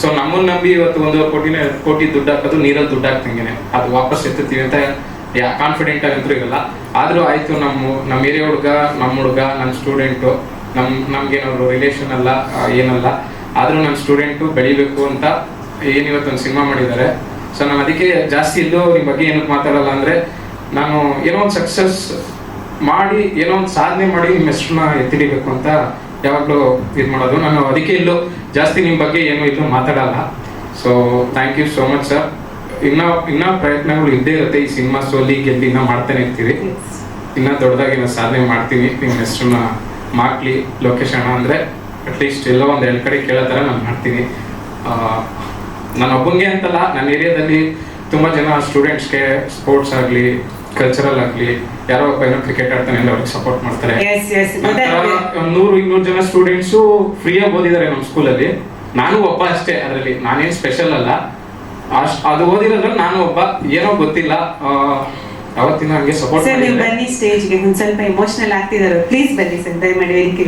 So ನಮ್ಮನ್ನ ನಂಬಿ ಇವತ್ತು 1.5 ಕೋಟಿ ದುಡ್ಡು ಹಾಕೋದು ನೀರಲ್ಲಿ ದುಡ್ಡು ಹಾಕ್ತಂಗೆನೆ, ಅದು ವಾಪಸ್ ಎತ್ತುತ್ತೀವಿ ಅಂತ ಕಾನ್ಫಿಡೆಂಟ್ ಆಗಂತೂ ಇರಲ್ಲ. ಆದ್ರೂ ಆಯ್ತು, ನಮ್ಮ ಏರಿಯಾ ಹುಡುಗ, ನನ್ನ ಸ್ಟೂಡೆಂಟು, ನಮ್ಗೇನಾದ್ರು ರಿಲೇಷನ್ ಅಲ್ಲ ಏನಲ್ಲ, ಆದ್ರೂ ನನ್ನ ಸ್ಟೂಡೆಂಟು ಬೆಳಿಬೇಕು ಅಂತ ಏನಿವತ್ತೊಂದು ಸಿನಿಮಾ ಮಾಡಿದ್ದಾರೆ. ಸೊ ನಾನು ಅದಕ್ಕೆ ಜಾಸ್ತಿ ಇಲ್ಲೂ ನಿಮ್ಮ ಬಗ್ಗೆ ಏನಕ್ಕೆ ಮಾತಾಡಲ್ಲ ಅಂದ್ರೆ, ನಾನು ಏನೋ ಒಂದು ಸಕ್ಸಸ್ ಮಾಡಿ ಏನೋ ಒಂದು ಸಾಧನೆ ಮಾಡಿ ನಿಮ್ಮ ಹೆಸರನ್ನ ಎತ್ತಿಡಿಬೇಕು ಅಂತ ಯಾವಾಗಲೂ ಇದು ಮಾಡೋದು. ನಾನು ಅದಕ್ಕೆ ಇಲ್ಲೂ ಜಾಸ್ತಿ ನಿಮ್ಮ ಬಗ್ಗೆ ಏನೂ ಇಲ್ಲೂ ಮಾತಾಡಲ್ಲ. So thank you so much sir. ಇನ್ನೂ ಪ್ರಯತ್ನಗಳು ಇದ್ದೇ ಇರುತ್ತೆ. ಈ ಸಿನಿಮಾ ಸೋಲಿ ಗೆಲ್ಲಿ ಮಾಡ್ತಾನೆ ಇರ್ತೀವಿ, ಇನ್ನೂ ದೊಡ್ಡದಾಗಿ ನಾನು ಸಾಧನೆ ಮಾಡ್ತೀನಿ. ನಿಮ್ಮ ಹೆಸರನ್ನ ಮಾಕ್ಲಿ ಲೋಕೇಶ್ ಅಣ್ಣ ಅಂದರೆ ಅಟ್ಲೀಸ್ಟ್ ಎಲ್ಲೋ ಒಂದು 2 ಕಡೆ ಕೇಳೋ ಥರ ನಾನು ಮಾಡ್ತೀನಿ. ನಾನು ಒಬ್ಬಂಗೆ ಅಂತಲ್ಲ, ನನ್ನ ಏರಿಯಾದಲ್ಲಿ ತುಂಬ ಜನ ಸ್ಟೂಡೆಂಟ್ಸ್ಗೆ ಸ್ಪೋರ್ಟ್ಸ್ ಆಗಲಿ ಕಲ್ಚರಲ್ ಆಗಲಿ, ಯಾರೋ ಒಬ್ಬ ಏನೋ ಕ್ರಿಕೆಟ್ ಆಡ್ತಾನೆ ಅಂದ್ರೆ ಅವ್ರಿಗೆ ಸಪೋರ್ಟ್ ಮಾಡ್ತಾರೆ. 100-200 ಜನ ಸ್ಟೂಡೆಂಟ್ಸು ಫ್ರೀಯಾಗಿ ಓದಿದ್ದಾರೆ ನಮ್ಮ ಸ್ಕೂಲಲ್ಲಿ. ನಾನು ಒಬ್ಬ ಅಷ್ಟೇ, ಅದರಲ್ಲಿ ನಾನೇನು ಸ್ಪೆಷಲ್ ಅಲ್ಲ. ಅದು ಓದಿರೋದ್ರಲ್ಲಿ ನಾನು ಒಬ್ಬ, ಏನೋ ಗೊತ್ತಿಲ್ಲ, ಅವತ್ತಿನ ಹಂಗೆ ಸಪೋರ್ಟ್. ನೀವು ಬನ್ನಿ ಸ್ಟೇಜ್ಗೆ, ಒಂದು ಸ್ವಲ್ಪ ಎಮೋಷನಲ್ ಆಗ್ತಿದ್ದಾರೆ, ಪ್ಲೀಸ್ ಬನ್ನಿ ಸರ್, ದಯಮಾಡಿ ವೇದಿಕೆ.